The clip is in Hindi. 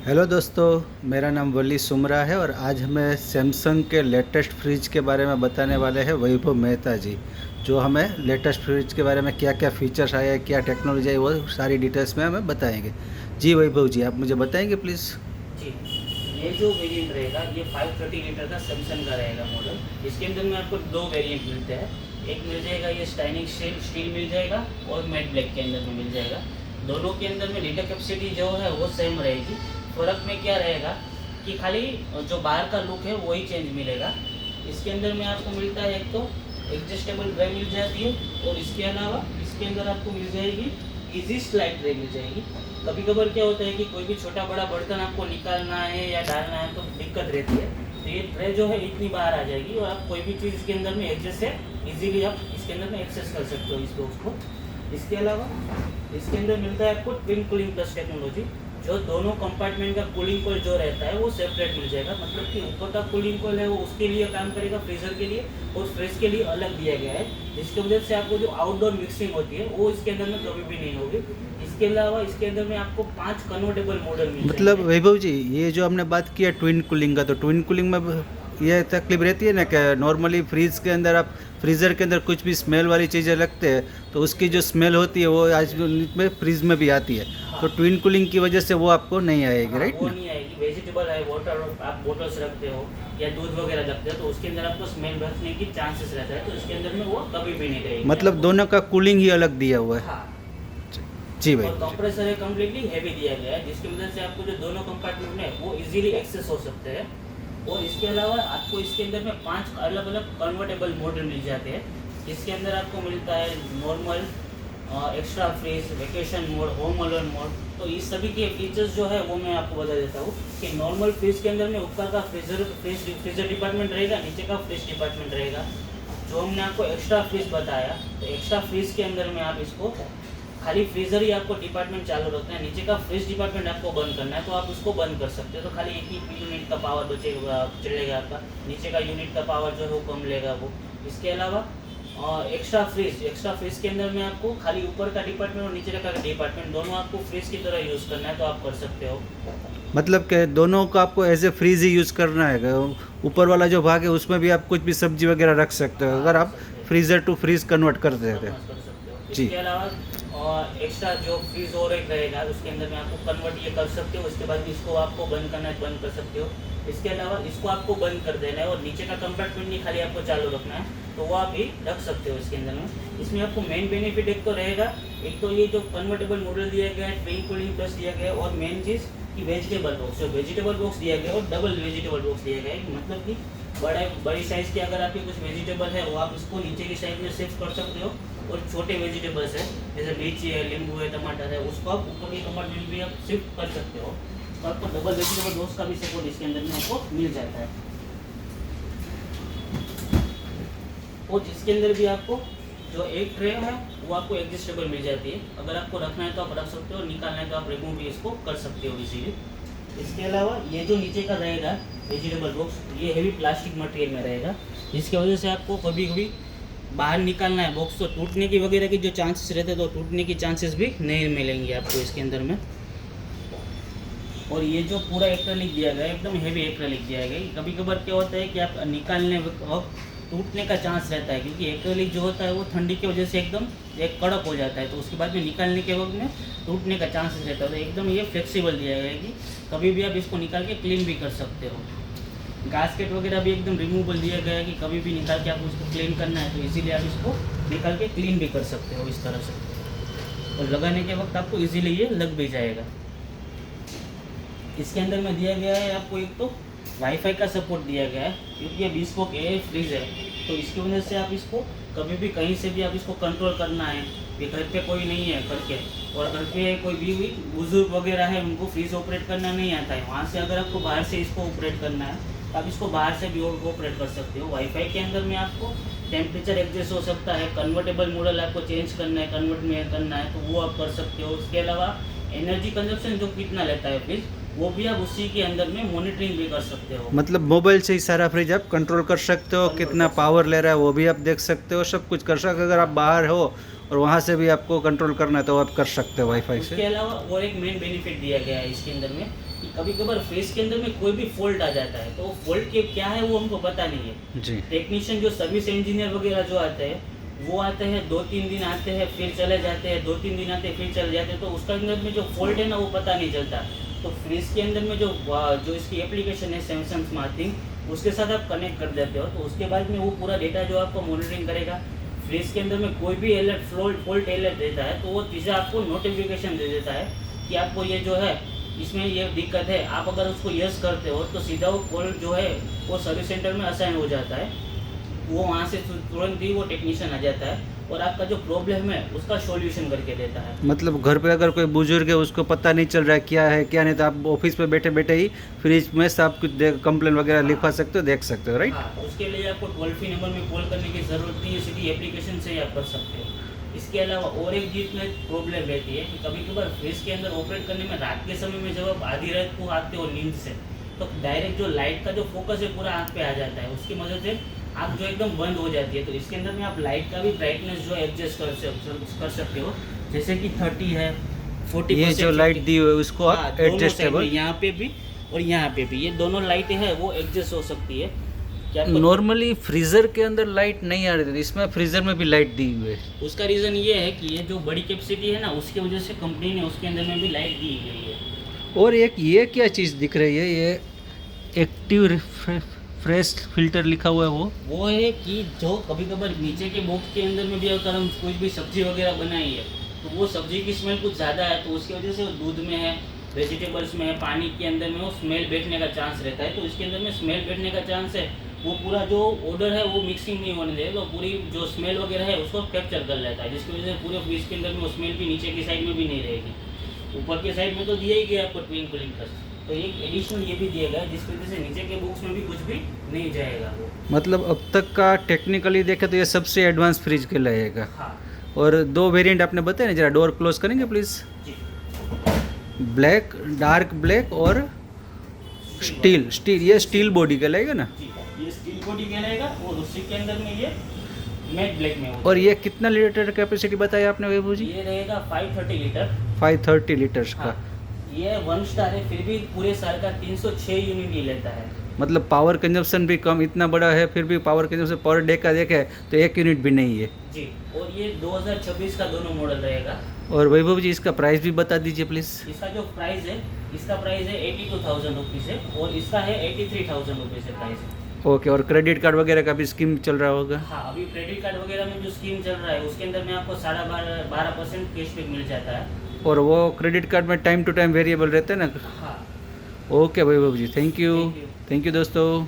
हेलो दोस्तों, मेरा नाम वली सुमरा है और आज हमें सैमसंग के लेटेस्ट फ्रिज के बारे में बताने वाले हैं वैभव मेहता जी, जो हमें लेटेस्ट फ्रिज के बारे में क्या क्या फीचर्स आए, क्या टेक्नोलॉजी आई, वो सारी डिटेल्स में हमें बताएंगे। जी वैभव जी, आप मुझे बताएंगे प्लीज़। जी, ये जो वेरिएंट रहेगा ये 530 लीटर का सैमसंग का रहेगा मॉडल। इसके अंदर में आपको दो वेरिएंट मिलते हैं। एक मिल जाएगा ये स्टाइनिंग स्टील मिल जाएगा और मैट ब्लैक के अंदर में मिल जाएगा। दोनों के अंदर में लीटर कैपेसिटी जो है वो सेम रहेगी। फ़र्क में क्या रहेगा कि खाली जो बाहर का लुक है वही चेंज मिलेगा। इसके अंदर में आपको मिलता है एक तो एडजस्टेबल ट्रे मिल जाती है और इसके अलावा इसके अंदर आपको मिल जाएगी इजी स्लाइड ट्रे मिल जाएगी। कभी कभार क्या होता है कि कोई भी छोटा बड़ा बर्तन आपको निकालना है या डालना है तो दिक्कत रहती है, तो ये ट्रे जो है इतनी बाहर आ जाएगी और आप कोई भी चीज़ इसके अंदर में एडजस्ट से इजीली आप इसके अंदर में एक्सेस कर सकते हो इस बॉक्स को। इसके अलावा इसके अंदर मिलता है आपको ट्विन कूलिंग प्लस टेक्नोलॉजी। जो दोनों कंपार्टमेंट का कूलिंग कोयल जो रहता है वो सेपरेट मिल जाएगा। मतलब कि ऊपर का कूलिंग कोयल है वो उसके लिए काम करेगा फ्रीजर के लिए, और फ्रिज के लिए अलग दिया गया है, जिसकी वजह से आपको जो आउटडोर मिक्सिंग होती है वो इसके अंदर में कभी भी नहीं होगी। इसके अलावा इसके अंदर में आपको 5 कन्वर्टेबल मॉडल मिल मतलब जाएंगे। वैभव जी, ये जो हमने बात की है ट्विन कूलिंग का, तो ट्विन कूलिंग में ये तकलीफ रहती है ना कि नॉर्मली फ्रीज के अंदर आप फ्रीज़र के अंदर कुछ भी स्मेल वाली चीज़ें रखते हैं तो उसकी जो स्मेल होती है वो आज में फ्रीज में भी आती है। तो हाँ ट्विन कूलिंग की वजह से वो आपको नहीं आएगी, हाँ, राइट वो ना? नहीं आएगी। वेजिटेबल है, वाटर आप बोटल्स रखते हो या दूध वगैरह रखते हो तो उसके अंदर आपको स्मेल रखने की चांसेस रहता है, तो इसके अंदर में वो कभी भी नहीं रहेगी मतलब आपको। दोनों का कूलिंग ही अलग दिया हुआ है। हाँ, जी भाई और जी। कंप्रेसर है कम्प्लीटली हैवी दिया गया है, जिसकी वजह से आपको जो दोनों कंपार्टमेंट है वो इजीली एक्सेस हो सकते हैं। और इसके अलावा आपको इसके अंदर में 5 अलग अलग कन्वर्टेबल मॉडल मिल जाते हैं। इसके अंदर आपको मिलता है normal, extra freeze, vacation mode, home alone mode. तो इस सभी के फीचर्स जो है वो मैं आपको बता देता हूँ कि नॉर्मल फ्रीज के अंदर में ऊपर का फ्रीजर डिपार्टमेंट रहेगा, नीचे का फ्रिज डिपार्टमेंट रहेगा। जो हमने आपको एक्स्ट्रा फ्रीज बताया, तो एक्स्ट्रा फ्रीज के अंदर में आप इसको खाली फ्रीजर ही आपको डिपार्टमेंट चालू रखना है, नीचे का फ्रिज डिपार्टमेंट आपको बंद करना है तो आप उसको बंद कर सकते हो। तो खाली एक ही यूनिट का पावर बचेगा, चलेगा आपका, नीचे का यूनिट का पावर जो है वो कम लेगा वो। इसके अलावा एक्स्ट्रा फ्रिज के अंदर में आपको खाली ऊपर का डिपार्टमेंट और नीचे का डिपार्टमेंट दोनों आपको फ्रिज की तरह यूज़ करना है, तो आप कर सकते हो। मतलब कि दोनों को आपको एज ए फ्रीज ही यूज़ करना है। ऊपर वाला जो भाग है उसमें भी आप कुछ भी सब्जी वगैरह रख सकते हो हाँ, अगर रख आप सकते हो, फ्रीज़र टू फ्रीज कन्वर्ट कर देते हैं। कन्वर्ट कर सकते हो। जी। इसके अलावा एक्स्ट्रा जो फ्रीज और एक रहेगा उसके अंदर में आपको कन्वर्ट ये कर सकते हो। उसके बाद इसको आपको बंद करना है, बंद कर सकते हो। इसके अलावा इसको आपको बंद कर देना है और नीचे का कंपार्टमेंट नहीं खाली आपको चालू रखना है, तो वो आप भी रख सकते हो इसके अंदर में। इसमें आपको मेन बेनिफिट एक तो रहेगा, एक तो ये जो कन्वर्टेबल मॉडल दिया गया है, ट्विन कूलिंग प्लस दिया गया है, और मेन चीज़ कि वेजिटेबल बॉक्स, जो वेजिटेबल बॉक्स दिया गया है और डबल वेजिटेबल बॉक्स दिया गया है। मतलब कि बड़ी साइज़ की अगर आपके कुछ वेजिटेबल है वो आप इसको नीचे की साइड में शिफ्ट कर सकते हो, और छोटे वेजिटेबल्स है जैसे लीची है, नींबू है, टमाटर है, उसको आप ऊपर के कंपार्टमेंट भी आप शिफ्ट कर सकते हो। तो आपको डबल वेजिटेबल बॉक्स का भी सपोर्ट इसके अंदर में आपको मिल जाता है। और जिसके अंदर भी आपको जो एक ट्रे है वो आपको एडजस्टेबल मिल जाती है, अगर आपको रखना है तो आप रख सकते हो, निकालना है तो आप रिमूव भी इसको कर सकते हो इजीली। इसके अलावा ये जो नीचे का रहेगा वेजिटेबल बॉक्स, ये हेवी प्लास्टिक मटेरियल में रहेगा, जिसकी वजह से आपको कभी कभी बाहर निकालना है बॉक्स तो टूटने की वगैरह की जो चांसेस रहते हैं, तो टूटने की चांसेस भी नहीं मिलेंगे आपको इसके अंदर में। और ये जो पूरा एक्रेलिक दिया गया है, एकदम हेवी एक्रेलिक दिया गया है। कभी कभार क्या होता है कि आप निकालने वक्त टूटने का चांस रहता है, क्योंकि एक्रेलिक जो होता है वो ठंडी की वजह से एकदम एक कड़क हो जाता है, तो उसके बाद में निकालने के वक्त में टूटने का चांसेस रहता है। तो एकदम ये फ्लेक्सिबल दिया गया है कि कभी भी आप इसको निकाल के क्लीन भी कर सकते हो। गास्केट वगैरह भी एकदम रिमूवेबल दिया गया है कि कभी भी निकाल के आप उसको क्लीन करना है तो इजीली आप इसको निकाल के क्लीन भी कर सकते हो इस तरह से, और लगाने के वक्त आपको इजीली ये लग भी जाएगा। इसके अंदर में दिया गया है आपको एक तो वाईफाई का सपोर्ट दिया गया है, क्योंकि ये बिस्पोक एयर फ्रीज है, तो इसकी वजह से आप इसको कभी भी कहीं से भी आप इसको कंट्रोल करना है, ये घर पे कोई नहीं है करके, और घर पे कोई भी बुजुर्ग वगैरह है उनको फ्रीज ऑपरेट करना नहीं आता है, वहाँ से अगर आपको बाहर से इसको ऑपरेट करना है तो आप इसको बाहर से भी ऑपरेट कर सकते हो। वाईफाई के अंदर में आपको टेम्परेचर एडजस्ट हो सकता है, कन्वर्टेबल मॉडल आपको चेंज करना है, कन्वर्ट में करना है तो वो आप कर सकते हो। उसके अलावा एनर्जी कंजप्शन जो कितना लेता है फ्रिज, वो भी आप उसी के अंदर में मॉनिटरिंग भी कर सकते हो, मतलब मोबाइल से ही सारा फ्रिज आप कंट्रोल कर सकते हो, कंट्रोल कितना कर पावर सकते ले रहा है वो भी आप देख सकते हो, सब कुछ कर सकते हो। अगर आप हो। बाहर हो और वहाँ से भी आपको कंट्रोल करना है तो आप कर सकते हो वाईफाई उसके से। अलावा और एक मेन बेनिफिट दिया गया है इसके अंदर में कि कभी कभार फ्रिज के अंदर में कोई भी फॉल्ट आ जाता है, तो वो फॉल्ट के क्या है वो हमको पता नहीं है। जी। टेक्नीशियन जो सर्विस इंजीनियर वगैरह जो आते हैं वो आते हैं, 2-3 दिन आते हैं फिर चले जाते हैं, 2-3 दिन आते हैं फिर चले जाते हैं, तो उसका अंदर में जो फॉल्ट है ना वो पता नहीं चलता। तो फ्रिज के अंदर में जो इसकी एप्लीकेशन है सैमसंग स्मार्टथिंग, उसके साथ आप कनेक्ट कर देते हो, तो उसके बाद में वो पूरा डेटा जो आपको मॉनिटरिंग करेगा। फ्रिज के अंदर में कोई भी अलर्ट फॉल्ट अलर्ट देता है तो वो चीज़ें आपको नोटिफिकेशन दे देता है कि आपको ये जो है इसमें ये दिक्कत है। आप अगर उसको यस करते हो तो सीधा वो कॉल जो है वो सर्विस सेंटर में असाइन हो जाता है, वो वहाँ से तुरंत ही वो टेक्नीशियन आ जाता है और आपका जो प्रॉब्लम है उसका सॉल्यूशन करके देता है। मतलब घर पे अगर कोई बुजुर्ग है उसको पता नहीं चल रहा है क्या नहीं, तो आप ऑफिस पे बैठे बैठे ही फ्रिज में सब कुछ कंप्लेन वगैरह लिखवा सकते हो, देख सकते हो, राइट? हाँ, उसके लिए आपको टोल फ्री नंबर में कॉल करने की ज़रूरत नहीं है, सीधी एप्लीकेशन से ही आप कर सकते हो। इसके अलावा और एक चीज़ में प्रॉब्लम रहती है कि कभी कभार फ्रिज के अंदर ऑपरेट करने में रात के समय में जब आप आधी रात को आते हो नींद से, तो डायरेक्ट जो लाइट का जो फोकस है पूरा आँख पे आ जाता है, उसकी मदद से आँख जो एकदम बंद हो जाती है। तो इसके अंदर में आप लाइट का भी ब्राइटनेस जो एडजस्ट कर सकते हो, जैसे कि 30 है, 40%। ये जो लाइट दी हुई है उसको हाँ, आप दोनों साइड में, एडजस्टेबल, यहाँ पे भी और यहाँ पे भी, ये दोनों लाइटें हैं वो एडजस्ट हो सकती है। क्या आपको नॉर्मली फ्रीजर के अंदर लाइट नहीं आ रही थी, इसमें फ्रीजर में भी लाइट दी हुई है। उसका रीज़न ये है कि ये जो बड़ी कैपेसिटी है ना उसकी वजह से कंपनी ने उसके अंदर में भी लाइट दी गई है। और एक ये क्या चीज़ दिख रही है, ये एक्टिव फ्रेश फिल्टर लिखा हुआ है वो है कि जो कभी कभार नीचे के बॉक्स के अंदर में भी अगर हम कोई भी सब्जी वगैरह बनाई है तो वो सब्जी की स्मेल कुछ ज़्यादा है, तो उसकी वजह से वो दूध में है, वेजिटेबल्स में है, पानी के अंदर में वो स्मेल बैठने का चांस रहता है। तो इसके अंदर में स्मेल बैठने का चांस है, वो पूरा जो ऑर्डर है वो मिक्सिंग नहीं होने देगा, तो पूरी जो स्मेल वगैरह है उसको कैप्चर कर लेता है, जिसकी वजह से पूरे फ्रिज के अंदर में वो स्मेल भी नीचे की साइड में भी नहीं रहेगी। ऊपर की साइड में तो दिया ही गया आपको ट्विन कूलिंग प्लस, तो एक एडिशनल ये भी दिया गया जिसकी वजह से नीचे के बॉक्स में भी कुछ भी नहीं जाएगा वो। मतलब अब तक का टेक्निकली देखे तो ये सबसे एडवांस फ्रिज कहलाएगा। हाँ और दो वेरिएंट आपने बताए ना, जरा डोर क्लोज करेंगे प्लीज़? जी। ब्लैक, डार्क ब्लैक और स्टील, ये स्टील बॉडी कहलाएगा ना? जी, ये स्टील बॉडी कहलाएगा और उसी के अंदर में ये मैट ब्लैक में होगा। और ये कितना लीटर कैपेसिटी बताया आपने वैभव जी? ये रहेगा 530 लीटर। 530 लीटर्स का। हाँ, ये 1 स्टार है, फिर भी पूरे साल का 306 यूनिट ही लेता है। मतलब पावर कंजप्शन भी कम, इतना बड़ा है फिर भी पावर कंजप्शन पर डे का देखे तो 1 यूनिट भी नहीं है जी। और ये 2026 का दोनों मॉडल रहेगा। और वैभव जी इसका प्राइस भी बता दीजिए प्लीज़। इसका जो प्राइस है, इसका प्राइस है 82,000 रुपीज़ है और इसका है 83,000 रुपीज़ है प्राइस है। ओके, और क्रेडिट कार्ड वगैरह का भी स्कीम चल रहा होगा? हाँ, अभी क्रेडिट कार्ड वगैरह में जो स्कीम चल रहा है उसके अंदर में आपको 12.5% कैशबैक मिल जाता है। और वो क्रेडिट कार्ड में टाइम टू टाइम वेरिएबल रहता है ना? हाँ। Okay Vaibhav ji, thank you. Thank you. Thank you दोस्तों।